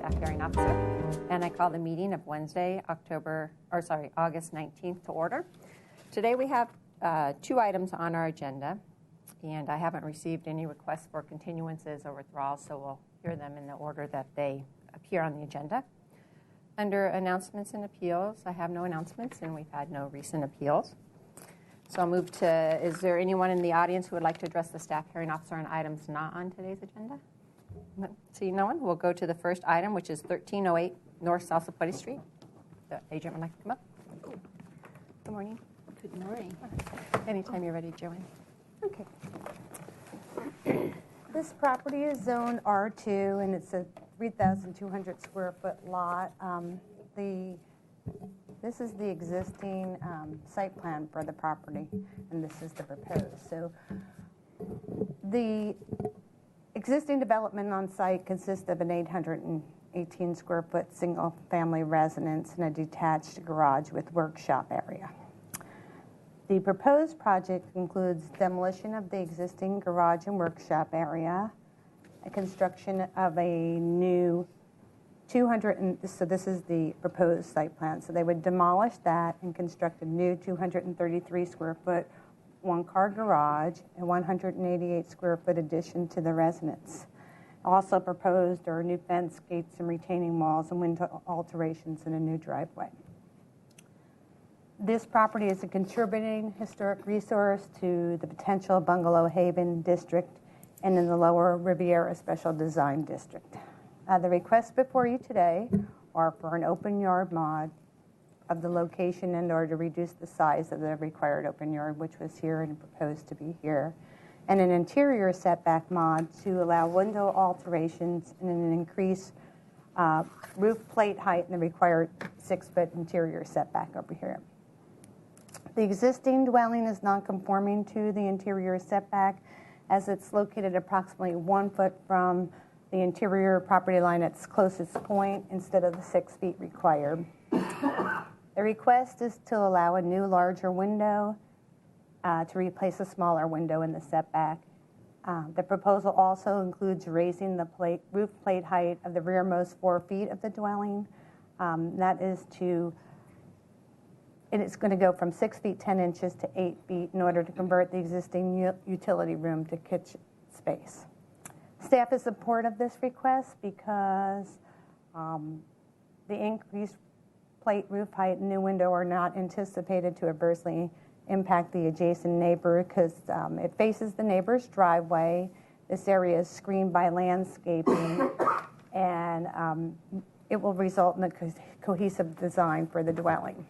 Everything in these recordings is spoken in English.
Staff Hearing Officer, and I call the meeting of Wednesday, August 19th to order. Today we have 2 items on our agenda, and I haven't received any requests for continuances or withdrawals, so we'll hear them in the order that they appear on the agenda. Under announcements and appeals, I have no announcements, and we've had no recent appeals. So I'll move to, is there anyone in the audience who would like to address the Staff Hearing Officer on items not on today's agenda? See no one. We'll go to the first item, which is 1308 North Salsapeti Street. The agent would like to come up. Good morning. Good morning. Anytime you're ready, Joanne. Okay. This property is zone R2, and it's a 3,200 square foot lot. This is the existing site plan for the property, and this is the proposed. So the existing development on site consists of an 818 square foot single family residence and a detached garage with workshop area. The proposed project includes demolition of the existing garage and workshop area, a construction of a new so this is the proposed site plan. So they would demolish that and construct a new 233 square foot one-car garage and 188 square foot addition to the residence. Also proposed are new fence, gates, and retaining walls and window alterations and a new driveway. This property is a contributing historic resource to the potential Bungalow Haven district and in the Lower Riviera Special Design District. The requests before you today are for an open yard mod of the location in order to reduce the size of the required open yard, which was here and proposed to be here, and an interior setback mod to allow window alterations and an increased roof plate height and the required 6-foot interior setback over here. The existing dwelling is non-conforming to the interior setback as it's located approximately 1 foot from the interior property line at its closest point instead of the 6 feet required. The request is to allow a new larger window to replace a smaller window in the setback. The proposal also includes raising the roof plate height of the rearmost 4 feet of the dwelling. It's going to go from 6 feet 10 inches to 8 feet in order to convert the existing utility room to kitchen space. Staff is supportive of this request because the increased plate roof height and new window are not anticipated to adversely impact the adjacent neighbor because it faces the neighbor's driveway. This area is screened by landscaping, and it will result in a cohesive design for the dwelling.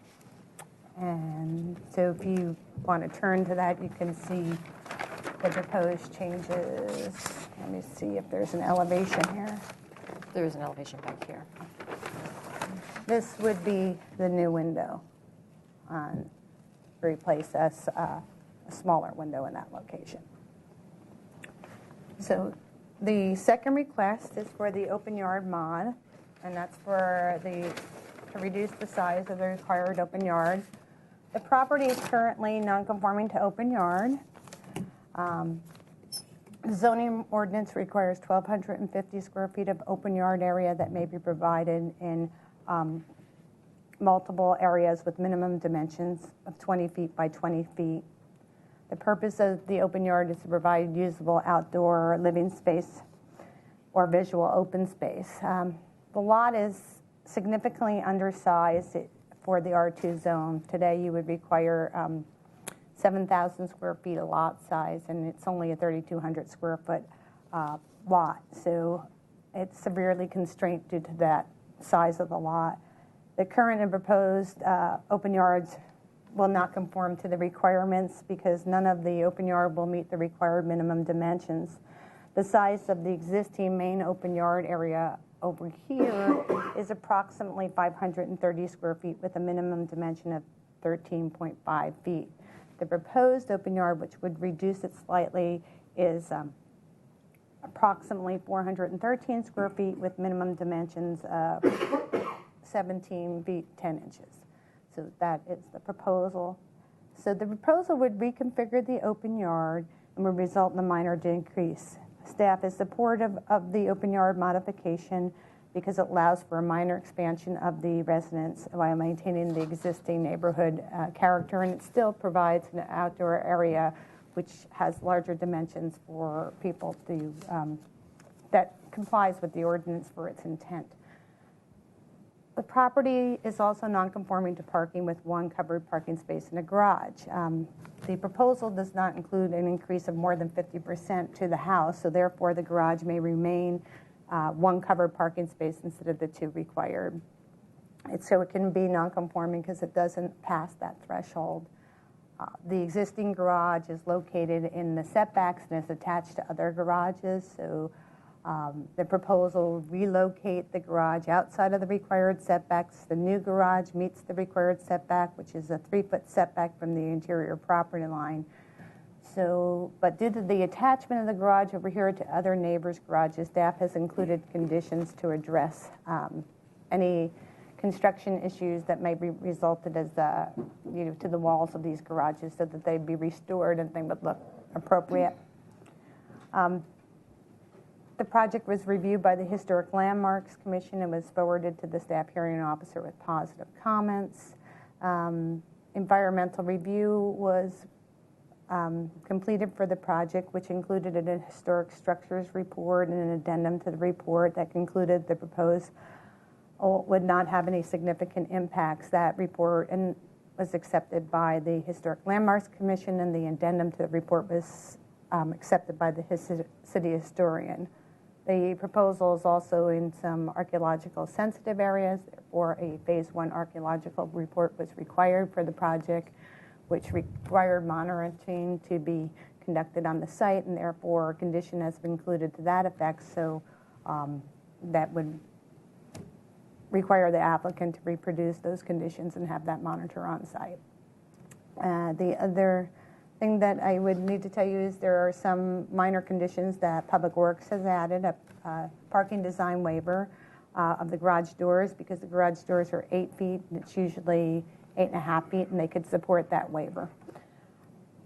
And so if you want to turn to that, you can see the proposed changes. Let me see if there's an elevation here. There is an elevation back here. This would be the new window. Replace a smaller window in that location. So the second request is for the open yard mod, and that's for to reduce the size of the required open yard. The property is currently non-conforming to open yard. The zoning ordinance requires 1,250 square feet of open yard area that may be provided in multiple areas with minimum dimensions of 20 feet by 20 feet. The purpose of the open yard is to provide usable outdoor living space or visual open space. The lot is significantly undersized for the R2 zone. Today you would require 7,000 square feet of lot size, and it's only a 3,200 square foot lot. So it's severely constrained due to that size of the lot. The current and proposed open yards will not conform to the requirements because none of the open yard will meet the required minimum dimensions. The size of the existing main open yard area over here is approximately 530 square feet with a minimum dimension of 13.5 feet. The proposed open yard, which would reduce it slightly, is approximately 413 square feet with minimum dimensions of 17 feet 10 inches. So that is the proposal. So the proposal would reconfigure the open yard and would result in a minor decrease. Staff is supportive of the open yard modification because it allows for a minor expansion of the residence while maintaining the existing neighborhood character, and it still provides an outdoor area which has larger dimensions for people to that complies with the ordinance for its intent. The property is also non-conforming to parking with one covered parking space in a garage. The proposal does not include an increase of more than 50% to the house, so therefore the garage may remain one covered parking space instead of the 2 required. So it can be non-conforming because it doesn't pass that threshold. The existing garage is located in the setbacks and is attached to other garages, so the proposal will relocate the garage outside of the required setbacks. The new garage meets the required setback, which is a 3-foot setback from the interior property line. But due to the attachment of the garage over here to other neighbors' garages, staff has included conditions to address any construction issues that may be resulted as to the walls of these garages, so that they'd be restored and they would look appropriate. The project was reviewed by the Historic Landmarks Commission and was forwarded to the staff hearing officer with positive comments. Environmental review was completed for the project, which included a historic structures report and an addendum to the report that concluded the proposed would not have any significant impacts. That report was accepted by the Historic Landmarks Commission, and the addendum to the report was accepted by the city historian. The proposal is also in some archaeological sensitive areas, or a phase 1 archaeological report was required for the project, which required monitoring to be conducted on the site, and therefore a condition has been included to that effect. So that would require the applicant to reproduce those conditions and have that monitor on site. The other thing that I would need to tell you is there are some minor conditions that Public Works has added, a parking design waiver of the garage doors, because the garage doors are 8 feet and it's usually 8.5 feet, and they could support that waiver.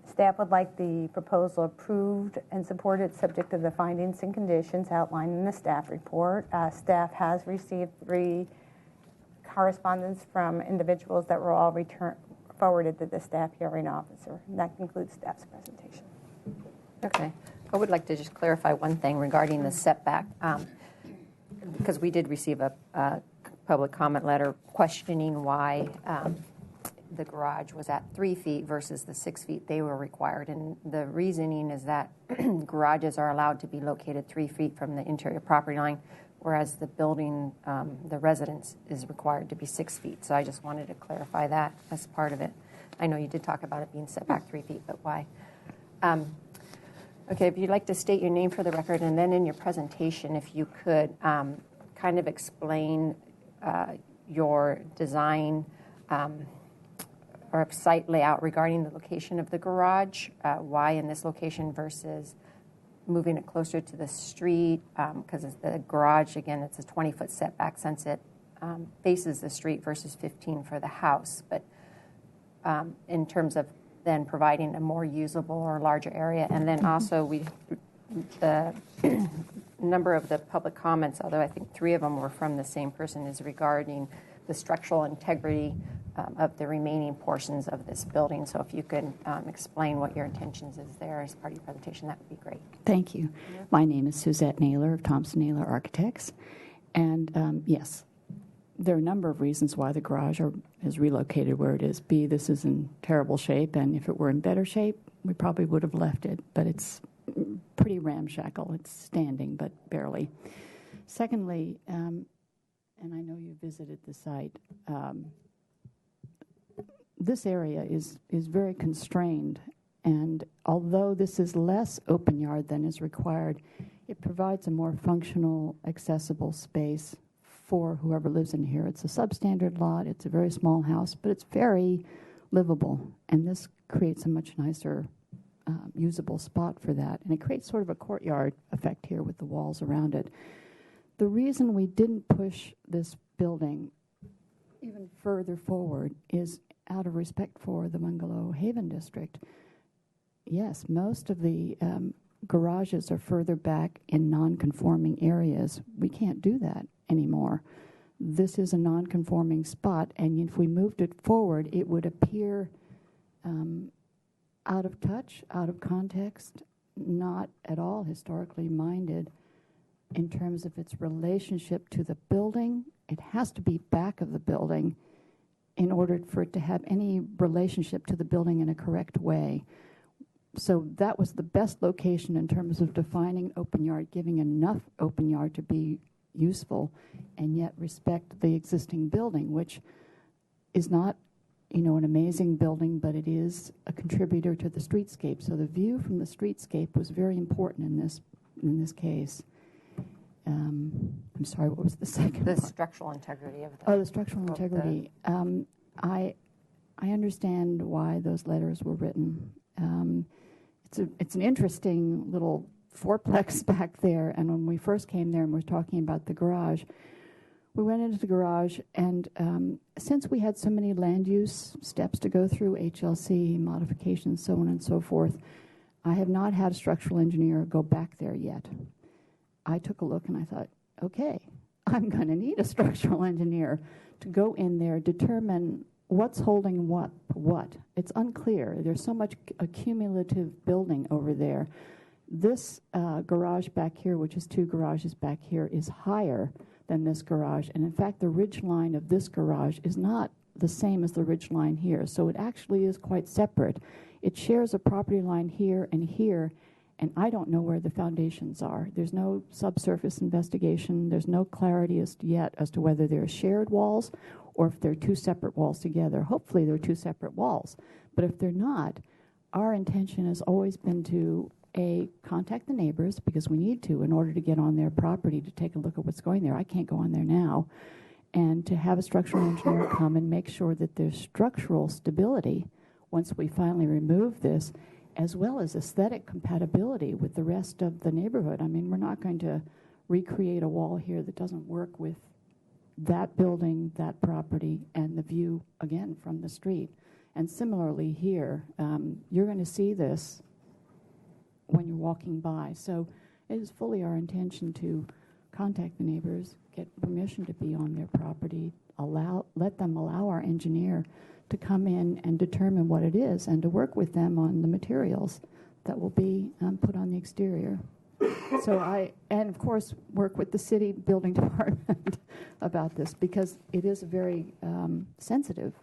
Staff would like the proposal approved and supported subject to the findings and conditions outlined in the staff report. Staff has received 3 correspondence from individuals that were all forwarded to the staff hearing officer. And that concludes staff's presentation. Okay. I would like to just clarify one thing regarding the setback, because we did receive a public comment letter questioning why the garage was at 3 feet versus the 6 feet they were required. And the reasoning is that garages are allowed to be located 3 feet from the interior property line, whereas the building, the residence, is required to be 6 feet. So I just wanted to clarify that as part of it. I know you did talk about it being set back 3 feet, but why? Okay, if you'd like to state your name for the record, and then in your presentation, if you could kind of explain your design or site layout regarding the location of the garage, why in this location versus moving it closer to the street, because the garage, again, it's a 20-foot setback since it faces the street versus 15 for the house. But in terms of then providing a more usable or larger area. And then also the number of the public comments, although I think 3 of them were from the same person, is regarding the structural integrity of the remaining portions of this building. So if you could explain what your intentions is there as part of your presentation, that would be great. Thank you. My name is Suzette Naylor of Thompson Naylor Architects. And yes, there are a number of reasons why the garage is relocated where it is. This is in terrible shape, and if it were in better shape, we probably would have left it. But it's pretty ramshackle. It's standing, but barely. Secondly, and I know you visited the site, this area is very constrained, and although this is less open yard than is required, it provides a more functional, accessible space for whoever lives in here. It's a substandard lot, it's a very small house, but it's very livable, and this creates a much nicer usable spot for that, and it creates sort of a courtyard effect here with the walls around it. The reason we didn't push this building even further forward is out of respect for the Bungalow Haven District. Yes, most of the garages are further back in non-conforming areas. We can't do that. anymore. This is a non-conforming spot, and if we moved it forward, it would appear out of touch, out of context, not at all historically minded in terms of its relationship to the building. It has to be back of the building in order for it to have any relationship to the building in a correct way. So that was the best location in terms of defining open yard, giving enough open yard to be useful and yet respect the existing building, which is not, an amazing building, but it is a contributor to the streetscape. So the view from the streetscape was very important in this case. I'm sorry, what was the second The part? structural integrity of the... Oh, the structural integrity. I understand why those letters were written. It's an interesting little fourplex back there, and when we first came there and we were talking about the garage, we went into the garage, and since we had so many land use steps to go through, HLC, modifications, so on and so forth, I have not had a structural engineer go back there yet. I took a look and I thought, okay, I'm going to need a structural engineer to go in there, determine what's holding what. It's unclear. There's so much accumulative building over there. This garage back here, which is 2 garages back here, is higher than this garage. And in fact, the ridge line of this garage is not the same as the ridge line here. So it actually is quite separate. It shares a property line here, and I don't know where the foundations are. There's no subsurface investigation. There's no clarity yet as to whether they're shared walls or if they're 2 separate walls together. Hopefully they're 2 separate walls. But if they're not, our intention has always been to, A, contact the neighbors, because we need to in order to get on their property to take a look at what's going there. I can't go on there now. And to have a structural engineer come and make sure that there's structural stability once we finally remove this, as well as aesthetic compatibility with the rest of the neighborhood. I mean, we're not going to recreate a wall here that doesn't work with that building, that property, and the view, again, from the street. And similarly here, you're going to see this when you're walking by. So it is fully our intention to contact the neighbors, get permission to be on their property, let them allow our engineer to come in and determine what it is and to work with them on the materials that will be put on the exterior. And of course, work with the city building department about this, because it is a very sensitive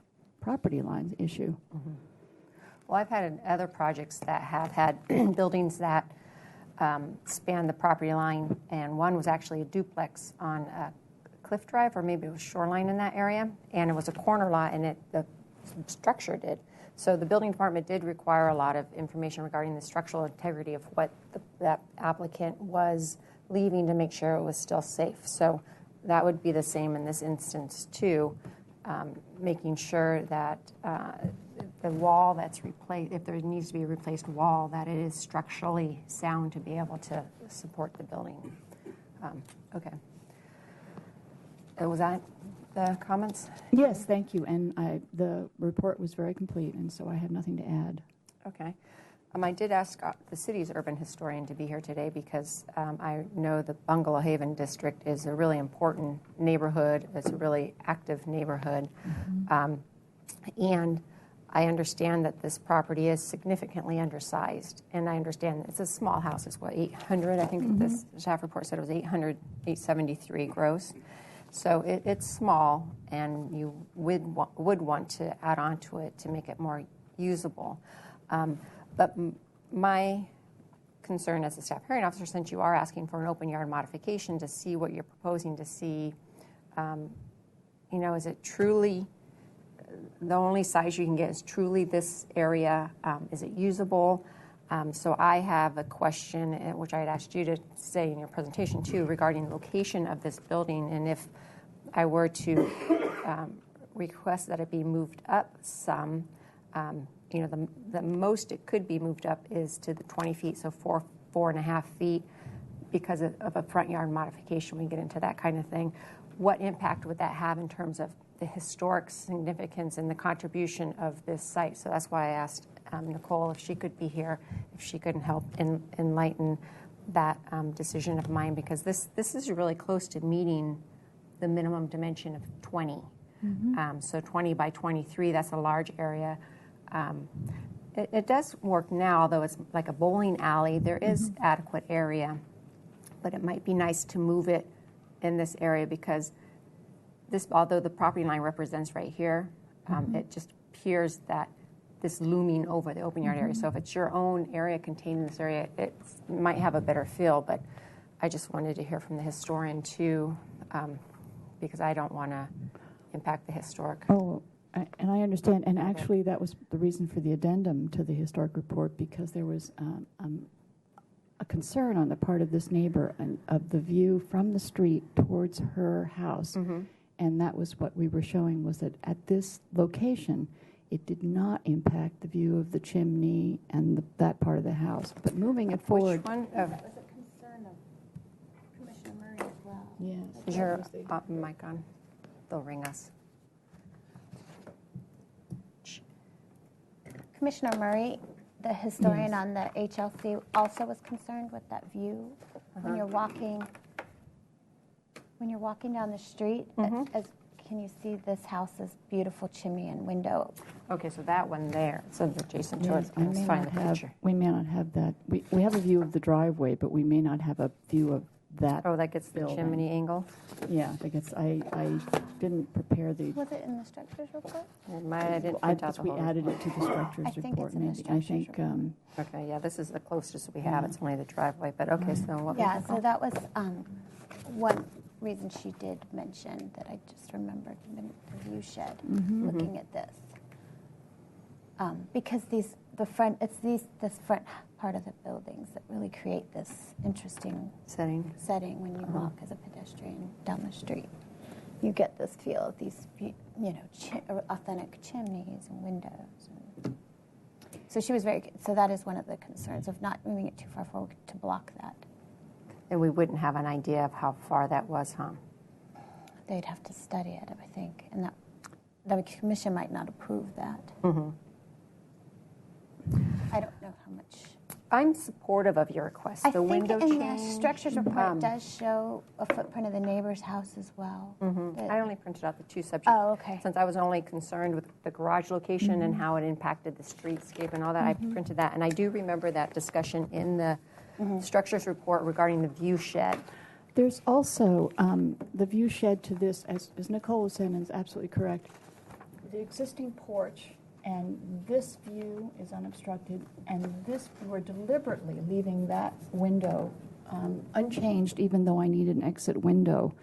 property line issue. Mm-hmm. Well, I've had other projects that have had buildings that span the property line, and one was actually a duplex on a Cliff Drive, or maybe it was Shoreline in that area, and it was a corner lot, and the structure did. So the building department did require a lot of information regarding the structural integrity of what that applicant was leaving to make sure it was still safe. So that would be the same in this instance too, making sure that the wall that's replaced, if there needs to be a replaced wall, that it is structurally sound to be able to support the building. Okay. Was that the comments? Yes, thank you. And the report was very complete, and so I have nothing to add. Okay. I did ask the city's urban historian to be here today because I know the Bungalow Haven district is a really important neighborhood. It's a really active neighborhood. Mm-hmm. And I understand that this property is significantly undersized. And I understand it's a small house. It's, 800? I think mm-hmm. This staff report said it was 873 gross. So it's small, and you would want to add on to it to make it more usable. But my concern as a staff hearing officer, since you are asking for an open yard modification to see what you're proposing to see, is it truly the only size you can get is truly this area? Is it usable? So I have a question, which I had asked you to say in your presentation too, regarding the location of this building, and if I were to request that it be moved up some, the most it could be moved up is to the 20 feet, so 4.5 feet, because of a front yard modification. We get into that kind of thing. What impact would that have in terms of the historic significance and the contribution of this site? So that's why I asked Nicole if she could be here, if she could help enlighten that decision of mine, because this is really close to meeting the minimum dimension of 20. So 20 by 23, that's a large area. It does work now, although it's like a bowling alley. There is adequate area, but it might be nice to move it in this area because this, although the property line represents right here, it just appears that this looming over the open yard area. So if it's your own area contained in this area, it might have a better feel, but I just wanted to hear from the historian too, because I don't want to impact the historic. Oh, and I understand. And actually, that was the reason for the addendum to the historic report, because there was a concern on the part of this neighbor of the view from the street towards her house. And that was what we were showing, was that at this location, it did not impact the view of the chimney and that part of the house. But moving it forward. Which one? That was a concern of Commissioner Murray as well. Yes. Is your mic on? They'll ring us. Commissioner Murray, the historian on the HLC, also was concerned with that view when you're walking. When you're walking down the street, can you see this house's beautiful chimney and window? Okay, so that one there, so it's adjacent to it. We Let's may find not the have, picture. we may not have that. We have a view of the driveway, but we may not have a view of that. Oh, that gets the building. chimney angle? Yeah, because I didn't prepare the. Was it in the structures report? I didn't print out the We whole added report. it to the structures I think report. it's in the Maybe. I structures think. report. Okay, yeah, this is the closest we have. It's only the driveway, but okay, so what was Yeah, it so called? that was one reason she did mention that I just remembered the view shed, looking at this. Because this front part of the buildings that really create this interesting Setting. setting when you walk as a pedestrian down the street. You get this feel of these, authentic chimneys and windows. So she was so that is one of the concerns of not moving it too far forward to block that. And we wouldn't have an idea of how far that was, huh? They'd have to study it, I think, and that the commission might not approve that. I don't know how much. I'm supportive of your request. I The think window in change. the structures report it does show a footprint of the neighbor's house as well. I only printed out the two subjects. Oh, okay. Since I was only concerned with the garage location and how it impacted the streetscape and all that, I printed that. And I do remember that discussion in the structures report regarding the view shed. There's also the view shed to this, as Nicole was saying, is absolutely correct. The existing porch and this view is unobstructed, and this, we're deliberately leaving that window unchanged, even though I need an exit window,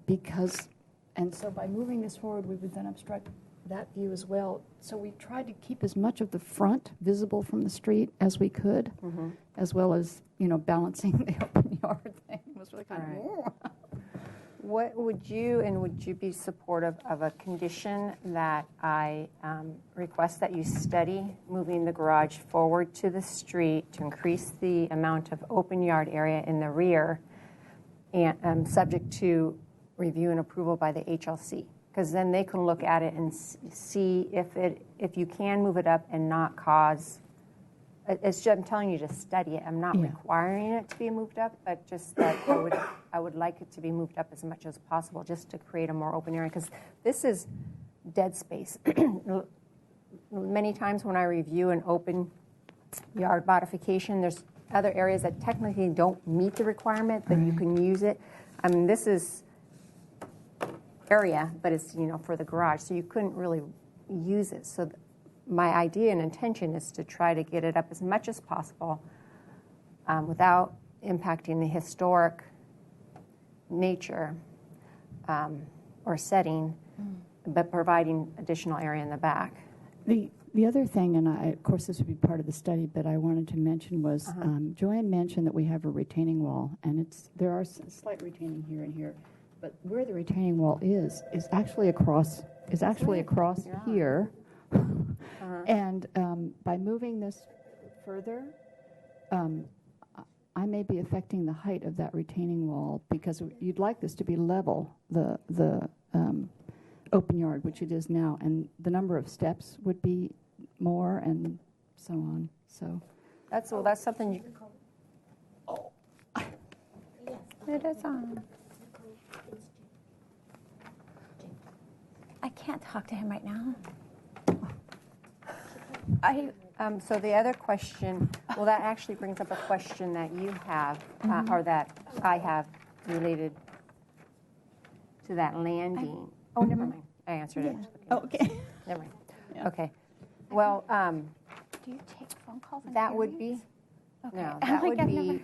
because, and so by moving this forward, we would then obstruct that view as well. So we tried to keep as much of the front visible from the street as we could, as well as, balancing the open yard thing. It was really kind of, What would you be supportive of a condition that I request that you study moving the garage forward to the street to increase the amount of open yard area in the rear, and subject to review and approval by the HLC? Because then they can look at it and see if you can move it up and not cause. I'm telling you to study it. I'm not requiring it to be moved up, but just that I would like it to be moved up as much as possible, just to create a more open area. Because this is dead space. Many times when I review an open yard modification, there's other areas that technically don't meet the requirement, but you can use it. I mean, this is area, but it's for the garage, so you couldn't really use it. So my idea and intention is to try to get it up as much as possible without impacting the historic nature or setting, but providing additional area in the back. The other thing, and of course this would be part of the study, but I wanted to mention was Joanne mentioned that we have a retaining wall, and there are slight retaining here and here, but where the retaining wall is actually across here. And by moving this further, I may be affecting the height of that retaining wall, because you'd like this to be level, the open yard, which it is now, and the number of steps would be more, and so on. So that's something you. It is on. can't talk to him right now. So the other question, well, that actually brings up a question that you have, or that I have related to that landing. Oh, never mind. I answered it. Oh, okay. Never mind. Yeah. Okay. Well, Do you take phone calls? and that would be, hearings? Okay. no, I'm that like, would I've be,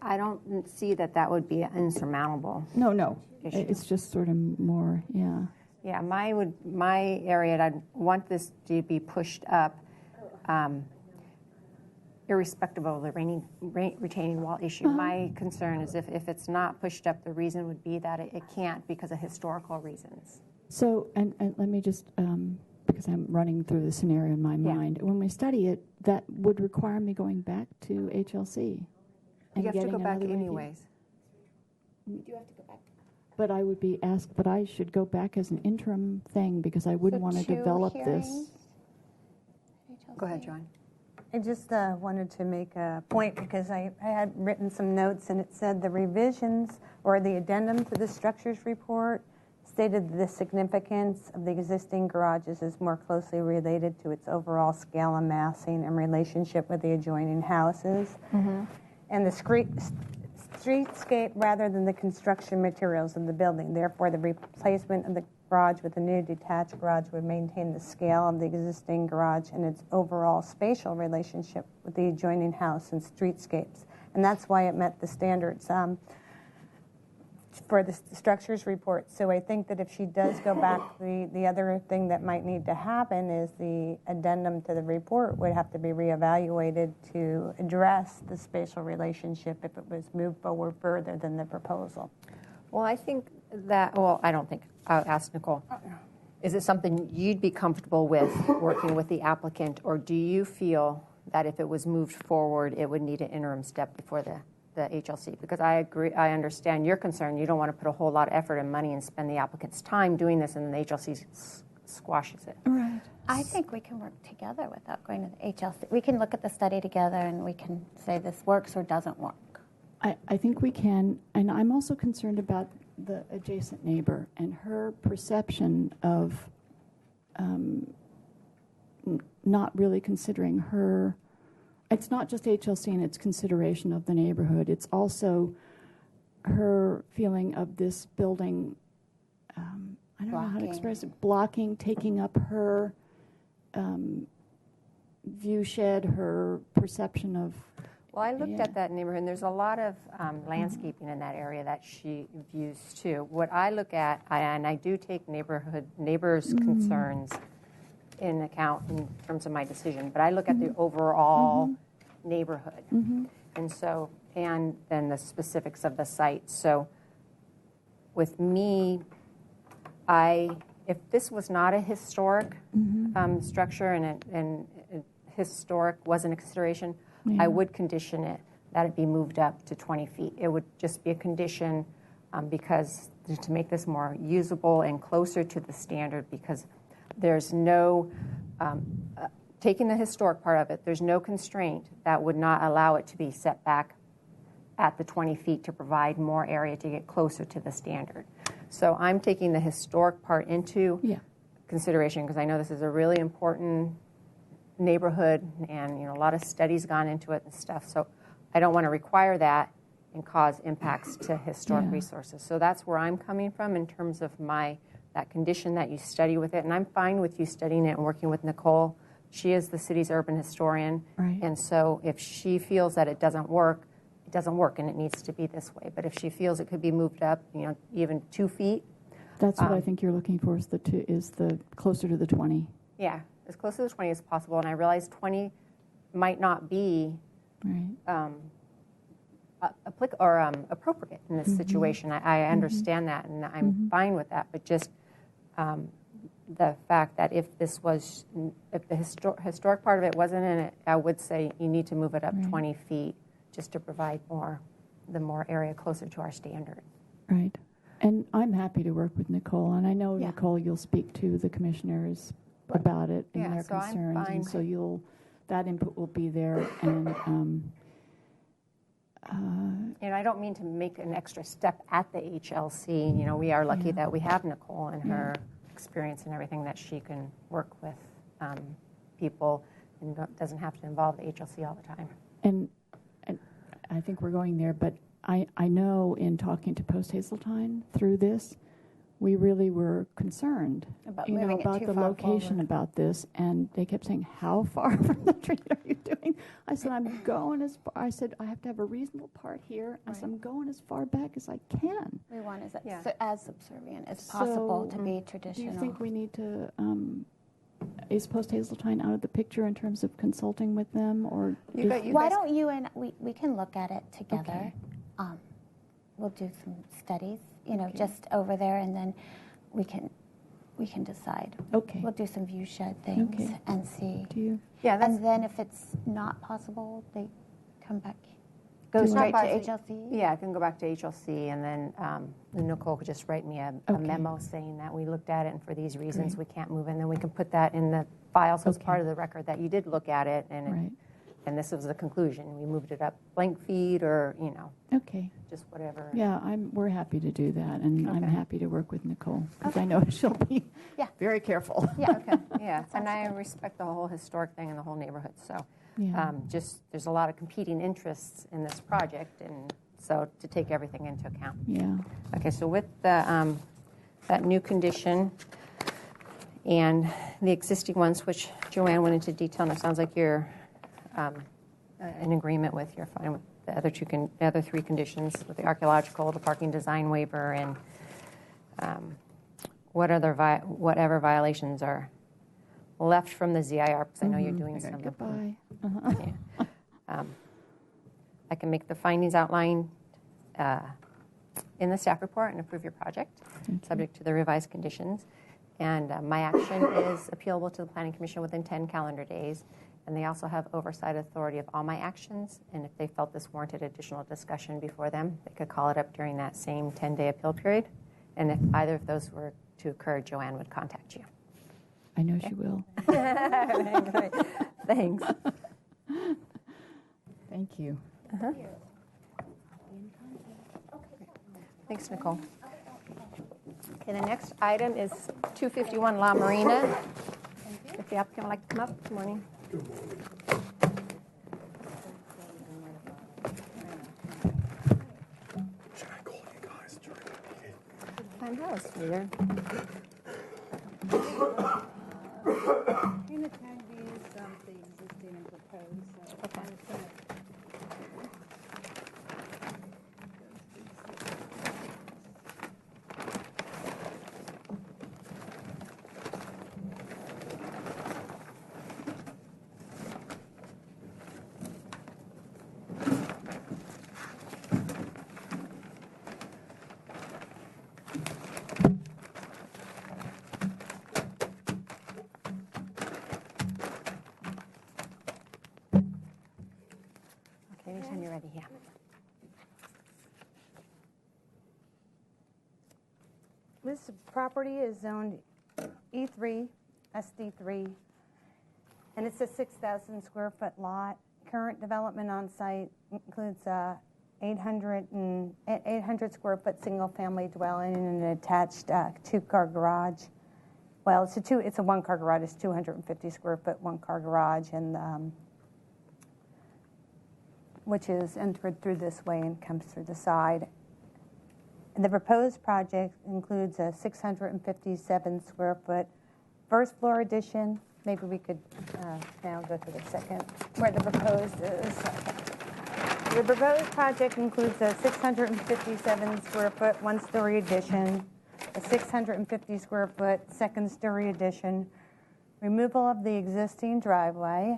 I don't see that that would be insurmountable. No. Issue. It's just sort of more, yeah. Yeah, my area, I'd want this to be pushed up, irrespective of the retaining wall issue. My concern is if it's not pushed up, the reason would be that it can't because of historical reasons. So, and let me just, because I'm running through the scenario in my mind, when we study it, that would require me going back to HLC. You have to getting go back another review. anyways. You do have to go back. But I would be asked, but I should go back as an interim thing because I wouldn't want to develop this. Go ahead, John. I just wanted to make a point because I had written some notes and it said the revisions or the addendum to the structures report stated the significance of the existing garages is more closely related to its overall scale and massing and relationship with the adjoining houses. And the streetscape rather than the construction materials of the building. Therefore, the replacement of the garage with a new detached garage would maintain the scale of the existing garage and its overall spatial relationship with the adjoining house and streetscapes. And that's why it met the standards for the structures report. So I think that if she does go back, the other thing that might need to happen is the addendum to the report would have to be reevaluated to address the spatial relationship if it was moved forward further than the proposal. Well, I think that, well, I don't think, I'll ask Nicole. Is it something you'd be comfortable with working with the applicant, or do you feel that if it was moved forward, it would need an interim step before the HLC? Because I agree, I understand your concern. You don't want to put a whole lot of effort and money and spend the applicant's time doing this, and then the HLC squashes it. Right. I think we can work together without going to the HLC. We can look at the study together and we can say this works or doesn't work. I think we can, and I'm also concerned about the adjacent neighbor and her perception of not really considering her. It's not just HLC and its consideration of the neighborhood. It's also her feeling of this building, I don't know how to express it, blocking, taking up her view shed, her perception of. Well, I looked at that neighborhood, and there's a lot of landscaping in that area that she views too. What I look at, and I do take neighbors' concerns in account in terms of my decision, but I look at the overall neighborhood, and so, and then the specifics of the site. So, with me, if this was not a historic structure and historic wasn't a consideration, I would condition it that it be moved up to 20 feet. It would just be a condition because to make this more usable and closer to the standard, because there's no, taking the historic part of it, there's no constraint that would not allow it to be set back at the 20 feet to provide more area to get closer to the standard. So I'm taking the historic part into consideration because I know this is a really important neighborhood, and a lot of studies gone into it and stuff. So I don't want to require that and cause impacts to historic resources. So that's where I'm coming from in terms of that condition that you study with it. And I'm fine with you studying it and working with Nicole. She is the city's urban historian, and so if she feels that it doesn't work, and it needs to be this way. But if she feels it could be moved up, even 2 feet. That's what I think you're looking for is the closer to the 20. Yeah, as close to the 20 as possible. And I realize 20 might not be appropriate in this situation. I understand that, and I'm fine with that. But just the fact that if the historic part of it wasn't in it, I would say you need to move it up 20 feet just to provide the more area closer to our standard. Right. And I'm happy to work with Nicole. And I know, Nicole, you'll speak to the commissioners about it and their so concerns. I'm fine. And so that input will be there. And And I don't mean to make an extra step at the HLC. You know, we are lucky that we have Nicole and her experience and everything, that she can work with people and doesn't have to involve the HLC all the time. And I think we're going there, but I know in talking to Post Hazeltine through this, we really were concerned About you know, moving it about too the far location, forward. about this, and they kept saying, how far from the street are you doing? I said, I'm going as far. I said, I have to have a reasonable part here. I said, I'm going as far back as I can. We want Yeah. as subservient as possible to be Do traditional. you think we need to, is Post Hazeltine out of the picture in terms of consulting with them? Or You got- you Why guys- don't you and we can look at it together. Okay. We'll do some studies, you know, Okay. just over there, and then we can decide. Okay. We'll do some view shed things Okay. and see. Do you? Yeah, that's, And then if it's not possible, they come back, go Do straight to not HLC. yeah, I can go back to HLC, and then Nicole could just write me a Okay. memo saying that we looked at it, and for these reasons Great. we can't move, and then we can put that in the file, so it's Okay. part of the record that you did look at it, and Right. and this was the conclusion. We moved it up blank feet, or you know, Okay. just whatever. Yeah, we're happy to do that, and I'm Okay. happy to work with Nicole, because I know she'll be Yeah. very careful. Yeah. Okay, yeah, and I respect the whole historic thing in the whole neighborhood, so Yeah. just there's a lot of competing interests in this project, and so to take everything into account. Yeah. Okay, so with the that new condition and the existing ones, which Joanne went into detail, and it sounds like you're in agreement with, you're fine with the other three conditions, with the archaeological, the parking design waiver, and whatever violations are left from the ZIR, because I know you're doing some of them. Goodbye. Yeah. I can make the findings outlined in the staff report and approve your project, subject to the revised conditions. And my action is appealable to the Planning Commission within 10 calendar days. And they also have oversight authority of all my actions. And if they felt this warranted additional discussion before them, they could call it up during that same 10-day appeal period. And if either of those were to occur, Joanne would contact you. I know she will. Thanks. Thank you. Thanks, Nicole. Okay, the next item is 251 La Marina. If the applicant would like to come up, good morning. Should I call you guys during the meeting? Fine house, Peter. In attendees, the existing and proposed. Okay, anytime you're ready, yeah. This property is zoned E3, SD3, and it's a 6,000 square foot lot. Current development on site includes 800 square foot single family dwelling and an attached 2-car garage. Well, it's a 1-car garage. It's 250 square foot 1-car garage, and which is entered through this way and comes through the side. And the proposed project includes a 657 square foot first floor addition. Maybe we could now go to the second, where the proposed is. The proposed project includes a 657 square foot 1-story addition, a 650 square foot 2nd-story addition, removal of the existing driveway,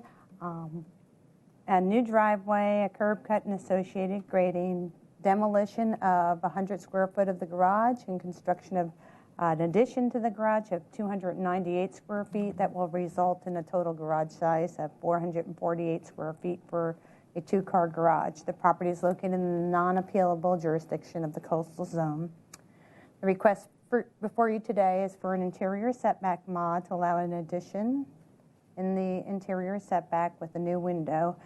a new driveway, a curb cut and associated grading, demolition of 100 square foot of the garage, and construction of an addition to the garage of 298 square feet that will result in a total garage size of 448 square feet for a 2-car garage. The property is located in the non-appealable jurisdiction of the coastal zone. The request before you today is for an interior setback mod to allow an addition in the interior setback with a new window.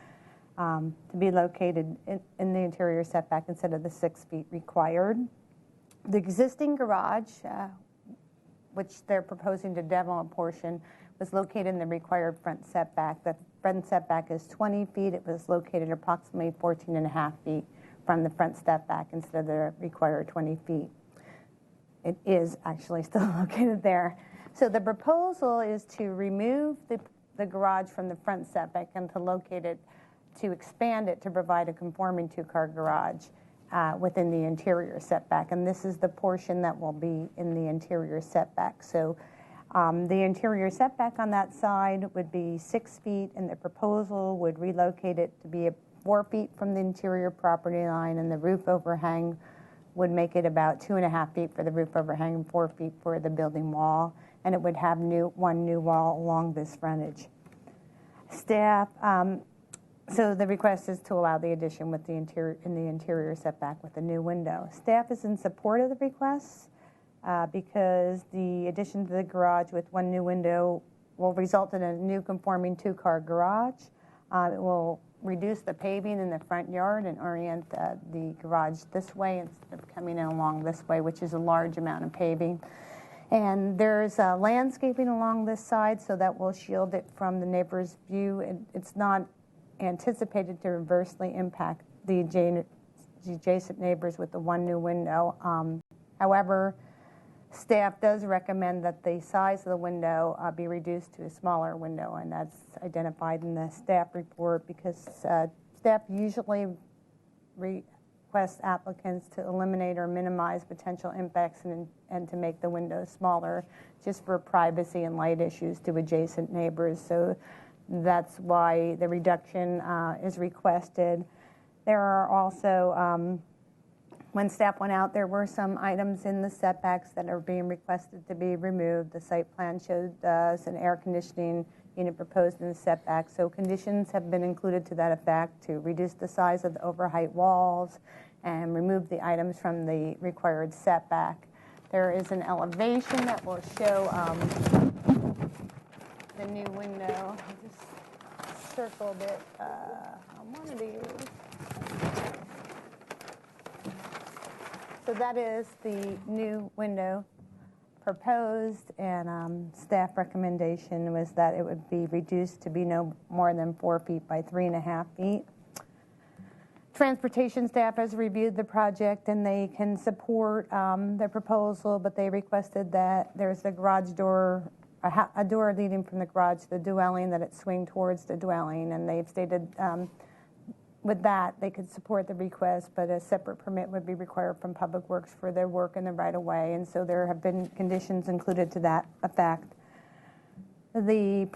to be located in the interior setback instead of the 6 feet required. The existing garage, which they're proposing to demo a portion, was located in the required front setback. The front setback is 20 feet. It was located approximately 14 and a half feet from the front setback instead of the required 20 feet. It is actually still located there. So the proposal is to remove the garage from the front setback and to expand it to provide a conforming two-car garage within the interior setback. And this is the portion that will be in the interior setback. So the interior setback on that side would be 6 feet, and the proposal would relocate it to be 4 feet from the interior property line, and the roof overhang would make it about 2.5 feet for the roof overhang and 4 feet for the building wall, and it would have one new wall along this frontage. Staff, so the request is to allow the addition with the interior setback with a new window. Staff is in support of the request because the addition to the garage with one new window will result in a new conforming two-car garage. It will reduce the paving in the front yard and orient the garage this way instead of coming in along this way, which is a large amount of paving. And there's landscaping along this side, so that will shield it from the neighbor's view. It's not anticipated to adversely impact the adjacent neighbors with the one new window. However, staff does recommend that the size of the window be reduced to a smaller window, and that's identified in the staff report because staff usually requests applicants to eliminate or minimize potential impacts and to make the windows smaller just for privacy and light issues to adjacent neighbors. So that's why the reduction is requested. There are also when staff went out, there were some items in the setbacks that are being requested to be removed. The site plan showed an air conditioning unit proposed in the setback. So conditions have been included to that effect to reduce the size of the overheight walls and remove the items from the required setback. There is an elevation that will show the new window. I just circled it on one of these. So that is the new window proposed, and staff recommendation was that it would be reduced to be no more than 4 feet by 3.5 feet. Transportation staff has reviewed the project, and they can support the proposal, but they requested that there's a garage door, a door leading from the garage to the dwelling, that it swing towards the dwelling, and they've stated with that, they could support the request, but a separate permit would be required from Public Works for their work in the right-of-way, and so there have been conditions included to that effect. The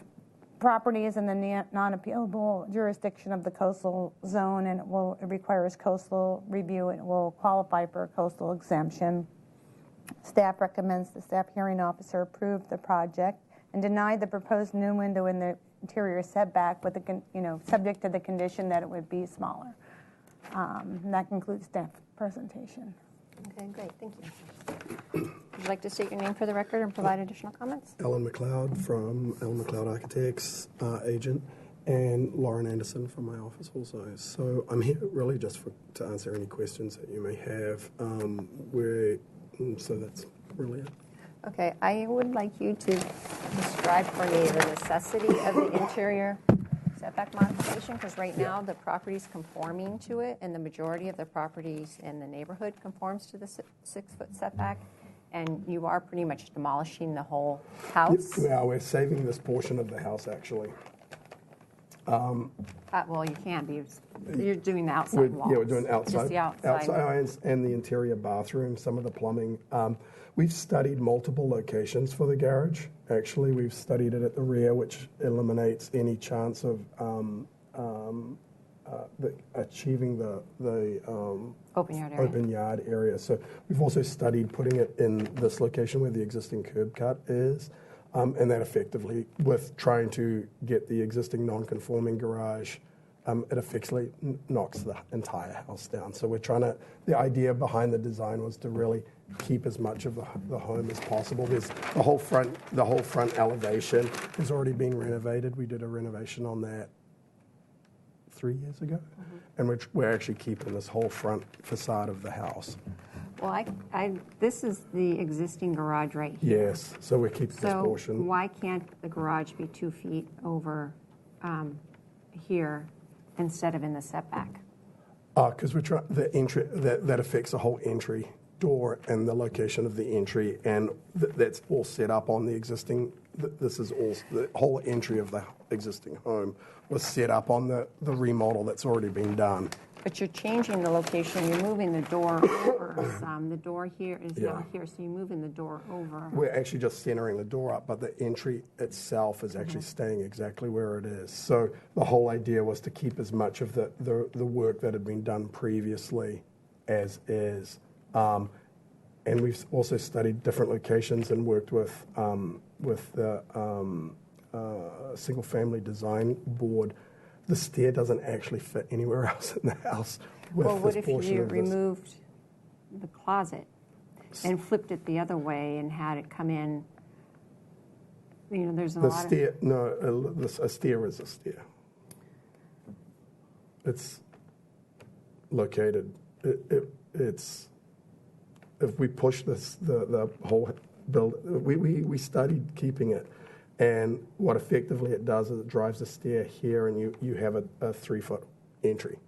property is in the non-appealable jurisdiction of the coastal zone, and it requires coastal review, and it will qualify for a coastal exemption. Staff recommends the staff hearing officer approve the project and deny the proposed new window in the interior setback with subject to the condition that it would be smaller. And that concludes staff presentation. Okay, great. Thank you. Would you like to state your name for the record and provide additional comments? Alan McLeod from Alan McLeod Architects, agent, and Lauren Anderson from my office also. So I'm here really just to answer any questions that you may have. So that's really it. Okay, I would like you to describe for me the necessity of the interior setback modification, because right now the property's conforming to it, and the majority of the properties in the neighborhood conforms to the 6-foot setback, and you are pretty much demolishing the whole house. Yeah, we're saving this portion of the house actually. Well, you can't be. You're doing the outside walls. Yeah, we're doing outside. Just the outside. And the interior bathroom, some of the plumbing. We've studied multiple locations for the garage. Actually, we've studied it at the rear, which eliminates any chance of achieving the open yard area. So we've also studied putting it in this location where the existing curb cut is. And that effectively, with trying to get the existing non-conforming garage, it effectively knocks the entire house down. So we're trying to, the idea behind the design was to really keep as much of the home as possible. There's the whole front elevation is already being renovated. We did a renovation on that 3 years ago, and we're actually keeping this whole front facade of the house. Well, this is the existing garage right here. Yes, so we're keeping this So portion. why can't the garage be 2 feet over here instead of in the setback? Because we're trying the entry that affects the whole entry door and the location of the entry, and that's all set up on the existing. This is all the whole entry of the existing home was set up on the remodel that's already been done. But you're changing the location, you're moving the door over some. The door here is Yeah. now here, so you're moving the door over. We're actually just centering the door up, but the entry itself is actually staying exactly where it is. So the whole idea was to keep as much of the work that had been done previously as is. And we've also studied different locations and worked with the Single Family Design Board. The stair doesn't actually fit anywhere else in the house with Well, what this if portion you of this. removed the closet and flipped it the other way and had it come in? You know, there's a The lot stair, no, a stair is a stair. It's located. It's if we push this, the whole build. We studied keeping it, and what effectively it does is it drives a stair here, and you have a 3-foot entry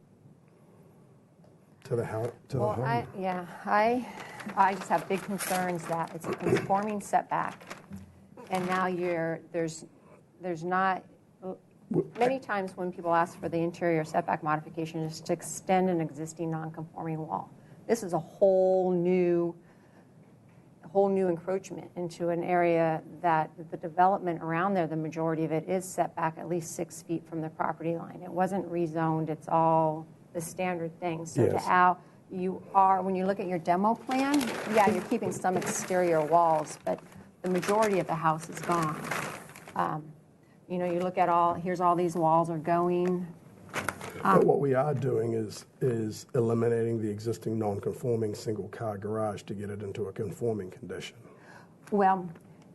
to the house. To Well, the home. I just have big concerns that it's a conforming setback, and now there's not. Many times when people ask for the interior setback modification is to extend an existing non-conforming wall. This is a whole new encroachment into an area that the development around there, the majority of it is set back at least 6 feet from the property line. It wasn't rezoned. It's all the standard things. So Yes. when you look at your demo plan, yeah, you're keeping some exterior walls, but the majority of the house is gone. You know, you look at here's all these walls are going. But what we are doing is eliminating the existing non-conforming single-car garage to get it into a conforming condition. Well,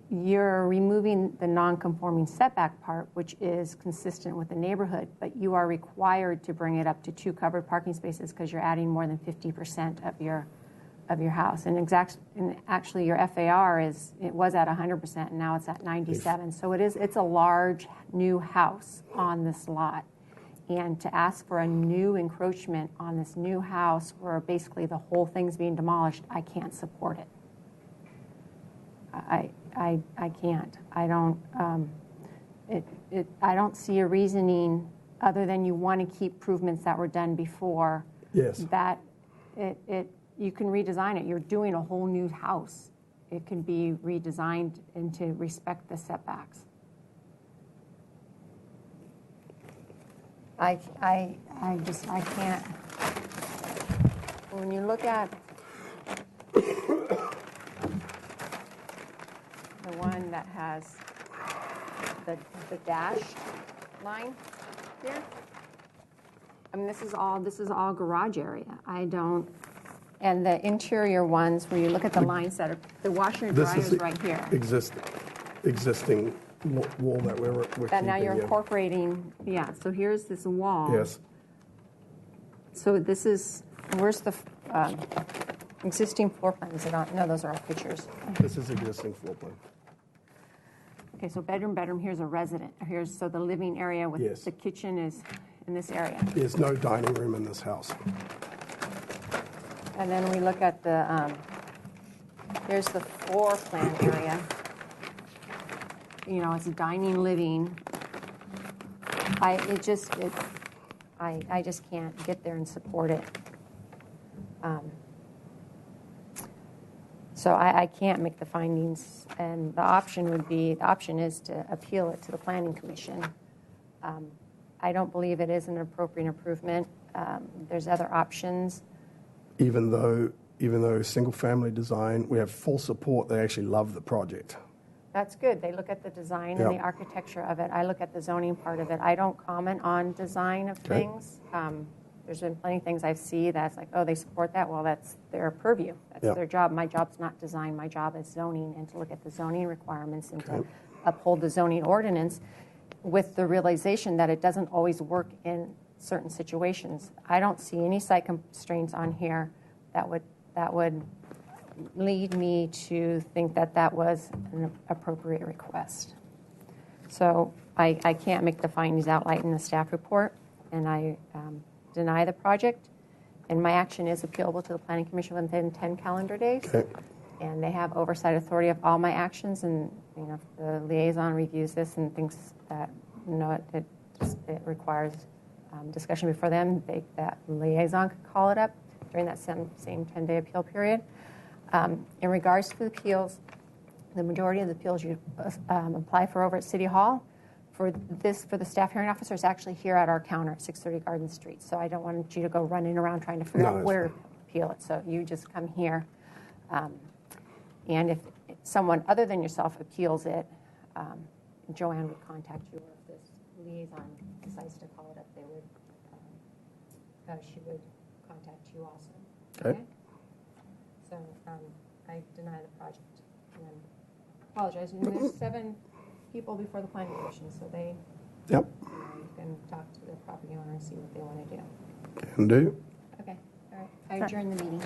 you're removing the non-conforming setback part, which is consistent with the neighborhood, but you are required to bring it up to 2 covered parking spaces because you're adding more than 50% of your house. And actually, your FAR was at 100%, and now it's at 97. So it's a large new house on this lot. And to ask for a new encroachment on this new house where basically the whole thing's being demolished, I can't support it. I can't. I don't see a reasoning other than you want to keep improvements that were done before. Yes. That you can redesign it. You're doing a whole new house. It can be redesigned and to respect the setbacks. I can't. When you look at the one that has the dashed line here, I mean, this is all garage area. And the interior ones where you look at the lines that are, the washer and dryer is right here. Existing wall that we're That keeping. now you're yeah. incorporating, so here's this wall. Yes. So where's the existing floor plan? Is it on? No, those are all pictures. This is existing floor plan. Okay, so bedroom, here's a resident. So the living area with Yes. the kitchen is in this area. There's no dining room in this house. And then we look at here's the floor plan area. You know, it's dining, living. I just can't get there and support it. So I can't make the findings, and the option is to appeal it to the Planning Commission. I don't believe it is an appropriate improvement. There's other options. Even though single family design, we have full support. They actually love the project. That's good. They look at the design and the architecture of it. I look at the zoning part of it. I don't comment on design of things. There's been plenty of things I see that's like, oh, they support that. Well, that's their purview. That's their job. My job's not design. My job is zoning and to look at the zoning requirements and to uphold the zoning ordinance with the realization that it doesn't always work in certain situations. I don't see any site constraints on here that would lead me to think that that was an appropriate request. So I can't make the findings outlined in the staff report, and I deny the project. And my action is appealable to the Planning Commission within 10 calendar days. Okay. And they have oversight authority of all my actions. And if the liaison reviews this and thinks that it requires discussion before them, that liaison could call it up during that same 10-day appeal period. In regards to the appeals, the majority of the appeals you apply for over at City Hall. For the staff hearing officer is actually here at our counter at 630 Garden Street. So I don't want you to go running around trying to figure out where to appeal it. So you just come here. And if someone other than yourself appeals it, Joanne would contact you, or if this liaison decides to call it up, she would contact you also. Okay. So I deny the project. And I apologize. And there's 7 people before the Planning Commission, so they Yep. you can talk to the property owner and see what they want to do. Can do. Okay. All right. I adjourn the meeting.